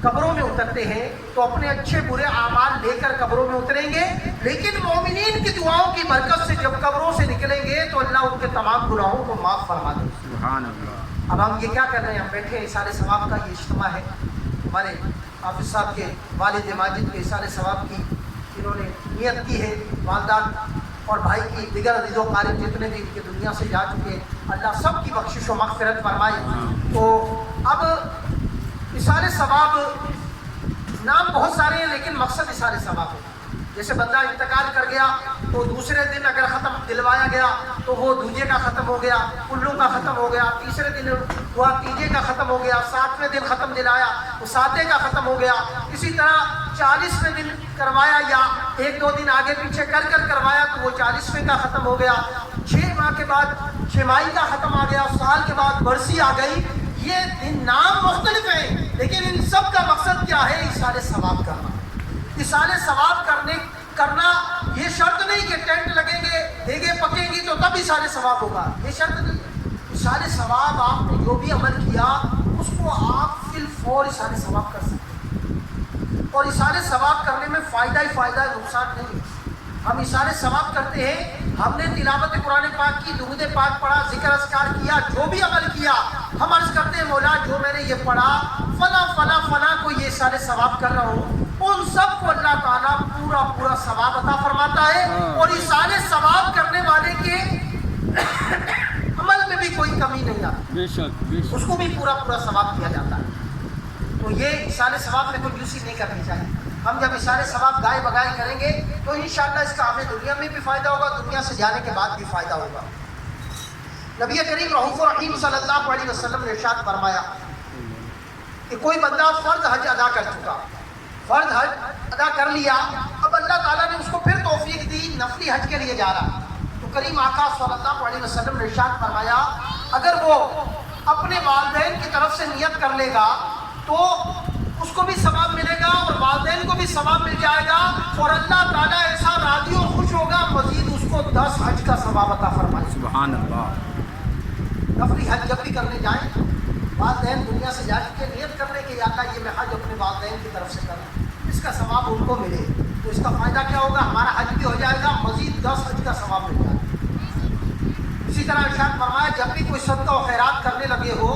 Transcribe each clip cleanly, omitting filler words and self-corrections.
قبروں میں اترتے ہیں تو اپنے اچھے برے اعمال لے کر قبروں میں اتریں گے، لیکن مومنین کی دعاؤں کی برکت سے جب قبروں سے نکلیں گے تو اللہ ان کے تمام گناہوں کو معاف فرما دے گا۔ سبحان اللہ۔ اب ہم یہ کیا کر رہے ہیں؟ ہم بیٹھے ہیں، اثار ثواب کا یہ اجتماع ہے، ہمارے حافظ صاحب کے والد ماجد کے اثار ثواب کی انہوں نے نیت کی ہے، والدان اور بھائی کی دیگر عزیز و قارب جتنے بھی ان کی دنیا سے جا چکے ہیں، اللہ سب کی بخشش و مغفرت فرمائے۔ تو اب اثار ثواب نام بہت سارے ہیں لیکن مقصد اثار ثواب ہے۔ جیسے بندہ انتقال کر گیا تو دوسرے دن اگر ختم دلوایا گیا تو وہ دوجے کا ختم ہو گیا، الو کا ختم ہو گیا، تیسرے دن ہوا تیجے کا ختم ہو گیا، 7ویں دن ختم دلایا تو 7 کا ختم ہو گیا۔ اسی طرح 40ویں دن کروایا یا 1-2 دن آگے پیچھے کر کروایا تو وہ 40ویں کا ختم ہو گیا۔ 6 ماہ کے بعد چھمائی کا ختم آ گیا، سال کے بعد برسی آ گئی۔ یہ دن نام مختلف ہیں لیکن ان سب کا مقصد کیا ہے؟ اثار ثواب کرنا۔ اثار ثواب کرنا یہ شرط نہیں کہ ٹینٹ لگیں گے، دیگیں پکیں گی تو تب اثار ثواب ہوگا، یہ شرط نہیں۔ اثار ثواب آپ نے جو بھی عمل کیا اس کو آپ فی الفور اثار ثواب کر سکتے ہیں، اور اثار ثواب کرنے میں فائدہ ہی فائدہ ہے، نقصان نہیں ہے۔ ہم اثار ثواب کرتے ہیں، ہم نے تلاوت قرآن پاک کی، درود پاک پڑھا، ذکر اذکار کیا، جو بھی عمل کیا، ہم عرض کرتے ہیں مولا جو میں نے یہ پڑھا فلاں فلاں فلاں کو یہ اثار ثواب کر رہا ہوں، ان سب کو اللہ تعالیٰ پورا ثواب عطا فرماتا ہے، اور اثار ثواب کرنے والے کے عمل میں بھی کوئی کمی نہیں آتی، بے شک اس کو بھی پورا ثواب کیا جاتا ہے۔ تو یہ اثار ثواب میں کوئی یوسی نہیں کرنی چاہیے۔ ہم جب اثار ثواب گائے بگائے کریں گے تو انشاءاللہ اس کا ہمیں دنیا میں بھی فائدہ ہوگا، دنیا سے جانے کے بعد بھی فائدہ ہوگا۔ نبی کریم رؤوف الرحیم صلی اللہ علیہ وسلم نے ارشاد فرمایا کہ کوئی بندہ فرض حج ادا کر چکا، فرض حج ادا کر لیا، اب اللہ تعالیٰ نے اس کو پھر توفیق دی، نفلی حج کے لیے جا رہا، تو کریم آقا صلی اللہ علیہ وسلم نے ارشاد فرمایا اگر وہ اپنے والدین کی طرف سے نیت کر لے گا تو اس کو بھی ثواب ملے گا اور والدین کو بھی ثواب مل جائے گا، اور اللہ تعالیٰ ایسا راضی اور خوش ہوگا، مزید اس کو 10 حج کا ثواب عطا فرمائے۔ سبحان اللہ۔ نفلی حج جب بھی کرنے جائیں، والدین دنیا سے جا کے نیت کرنے کہ یا اللہ یہ میں حج اپنے والدین کی طرف سے کروں، اس کا ثواب ان کو ملے، تو اس کا فائدہ کیا ہوگا؟ ہمارا حج بھی ہو جائے گا، مزید 10 حج کا ثواب مل جائے گا۔ اسی طرح ارشاد فرمایا جب بھی کوئی صدقہ و خیرات کرنے لگے ہو،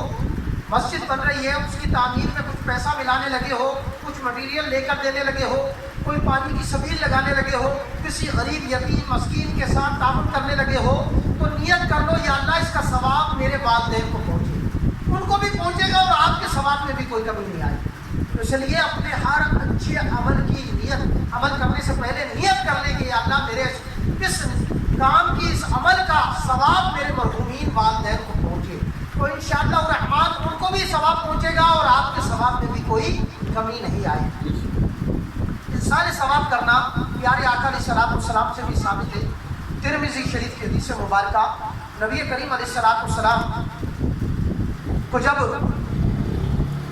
مسجد بن رہی ہے اس کی تعمیر میں کچھ پیسہ ملانے لگے ہو، کچھ مٹیریل لے کر دینے لگے ہو، کوئی پانی کی سبیل لگانے لگے ہو، کسی غریب یتیم مسکین کے ساتھ تعاون کرنے لگے ہو، تو نیت کر لو یا اللہ اس کا ثواب میرے والدین کو پہنچے، ان کو بھی پہنچے گا اور آپ کے ثواب میں بھی کوئی کمی نہیں آئے گی۔ تو اس لیے اپنے ہر اچھے عمل کی نیت، عمل کرنے سے پہلے نیت کر لیں کہ یا اللہ میرے اس کام کی، اس عمل کا ثواب میرے مرحومین والدین کو پہنچے، تو انشاءاللہ الرحمن ان کو بھی ثواب پہنچے گا اور آپ کے ثواب میں بھی کوئی کمی نہیں آئے گی۔ سارے ثواب کرنا پیارے آقا علیہ السلام سے بھی ثابت ہے۔ ترمذی شریف کی حدیث مبارکہ، نبی کریم علیہ السلام کو جب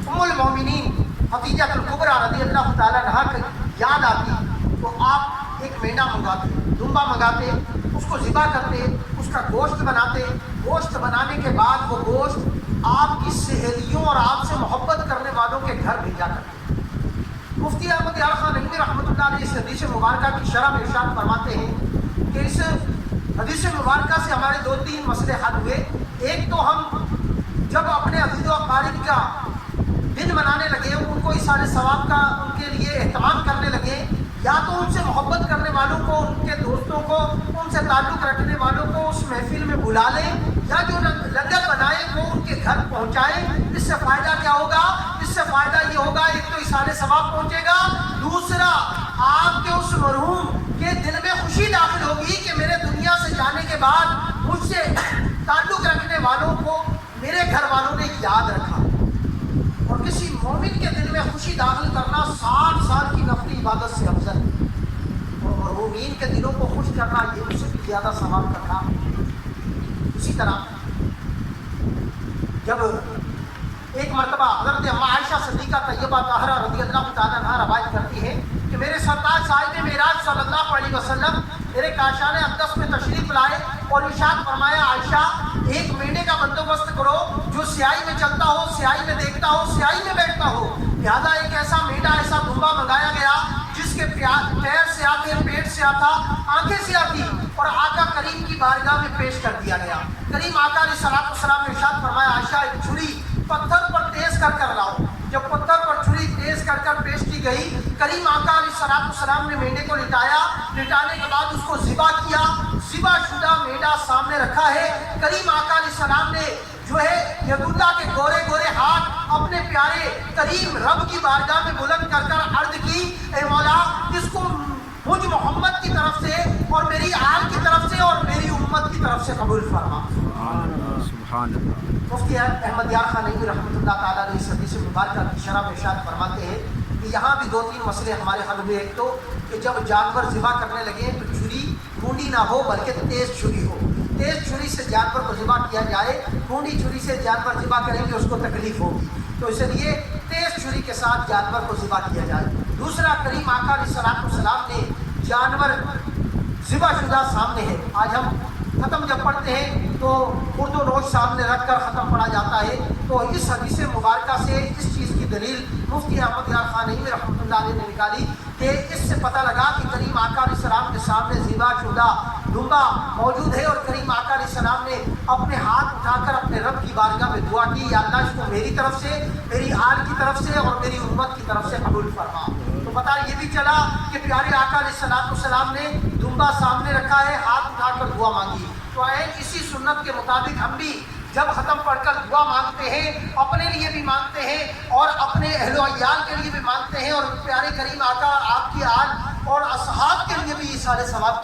ام المومنین خدیجہ الکبریٰ رضی اللہ تعالیٰ عنہا کی یاد آتی تو آپ ایک مینڈا منگاتے، دمبا منگاتے، اس کو ذبح کرتے، اس کا گوشت بناتے، گوشت بنانے کے بعد وہ گوشت آپ کی سہیلیوں اور آپ سے محبت کرنے والوں کے گھر بھیجا کرتے۔ مفتی احمد یار خان نقوی رحمۃ اللہ علیہ اس حدیث مبارکہ کی شرح میں ارشاد فرماتے ہیں کہ اس حدیث مبارکہ سے ہمارے 2-3 مسئلے حل ہوئے۔ ایک تو ہم جب اپنے عزیز و اقارب کا دن منانے لگے، ان کو اثار ثواب کا ان کے لیے اہتمام کرنے لگے، یا تو ان سے محبت کرنے والوں کو، ان کے دوستوں کو، ان سے تعلق رکھنے والوں کو اس محفل میں بلا لیں، یا جو لنگر بنائے وہ ان کے گھر پہنچائیں۔ اس سے فائدہ کیا ہوگا؟ اس سے فائدہ یہ ہوگا ایک تو اثار ثواب پہنچے گا، دوسرا آپ کے اس مرحوم کے دل میں خوشی داخل ہوگی کہ میرے دنیا سے جانے کے بعد مجھ سے تعلق رکھنے والوں کو میرے گھر والوں نے یاد رکھا۔ اور کسی مومن کے دل میں خوشی داخل کرنا 60 سال کی نفلی عبادت سے افضل ہے، اور مرحومین کے دلوں کو خوش کرنا یہ اس سے بھی زیادہ ثواب کا کام ہے۔ اسی طرح جب ایک مرتبہ حضرت اما عائشہ صدیقہ طیبہ طاہرہ رضی اللہ تعالیٰ عنہا روایت کرتی ہے کہ میرے سرتاج صاحب معراج صلی اللہ علیہ وسلم میرے کاشان اقدس میں تشریف لائے اور ارشاد فرمایا عائشہ ایک مہینے کا بندوبست کرو جو سیاہی میں چلتا ہو، سیاہی میں دیکھتا ہو، سیاہی میں بیٹھتا ہو، لہذا ایک ایسا میڈا ایسا دمبا منگایا گیا جس کے پیر سے آتے پیٹ سے آتا آنکھیں سے آتی اور آقا کریم کی بارگاہ میں پیش کر دیا گیا. کریم آقا علیہ الصلوۃ والسلام نے ارشاد فرمایا عائشہ ایک چھری پتھر پر تیز کر کر لاؤ. جب پتھر پر چھری تیز کر کر پیش کی گئی کریم آقا علیہ الصلوۃ والسلام نے میڈے کو لٹایا. لٹانے کے بعد اس کو ذبح کیا. ذبح شدہ میڈا سامنے رکھا ہے. کریم آقا علیہ السلام نے جو ہے ید اللہ کے گورے گورے ہاتھ اپنے پیارے کریم رب کی بارگاہ میں بلند کر کر عرض کی اے مولا اس کو مجھ محمد کی طرف سے اور میری آل کی طرف سے اور میری امت کی طرف سے قبول فرما. سبحان اللہ. مفتی احمد یار خان نعیمی رحمۃ اللہ تعالیٰ علیہ اس حدیث مبارکہ کی شرح میں ارشاد فرماتے ہیں کہ یہاں بھی 2-3 مسئلے ہمارے حل ہوئے. ایک تو کہ جب جانور ذبح کرنے لگے تو چھری کونڈی نہ ہو بلکہ تیز چھری ہو. تیز چھری سے جانور کو ذبح کیا جائے. کونڈی چھری سے جانور ذبح کریں گے اس کو تکلیف ہوگی تو اس لیے تیز چھری کے ساتھ جانور کو ذبح کیا جائے. دوسرا کریم آقا علیہ الصلوۃ والسلام نے جانور ذبح شدہ سامنے ہے. آج ہم ختم جب پڑھتے ہیں تو اردو نوش سامنے رکھ کر ختم پڑھا جاتا ہے. تو اس حدیث مبارکہ سے اس چیز کی دلیل مفتی احمد یار خان نعیمی رحمۃ اللہ علیہ نے نکالی کہ اس سے پتہ لگا کہ کریم آقا علیہ السلام کے سامنے ذبح شدہ دمبا موجود ہے اور کریم آقا علیہ السلام نے اپنے ہاتھ اٹھا کر اپنے رب کی بارگاہ میں دعا کی یا اللہ اس کو میری طرف سے میری آل کی طرف سے اور میری امت کی طرف سے قبول فرما. تو پتہ یہ بھی چلا کہ پیارے آقا علیہ السلام نے دمبا سامنے رکھا ہے ہاتھ اٹھا کر دعا مانگی. تو اسی سنت کے مطابق ہم بھی جب ختم پڑھ کر دعا مانگتے ہیں اپنے لیے بھی مانگتے ہیں اور اپنے اہل و عیال کے لیے بھی مانگتے ہیں اور پیارے کریم آقا آپ کی آل اور اصحاب کے لیے بھی یہ سارے ثواب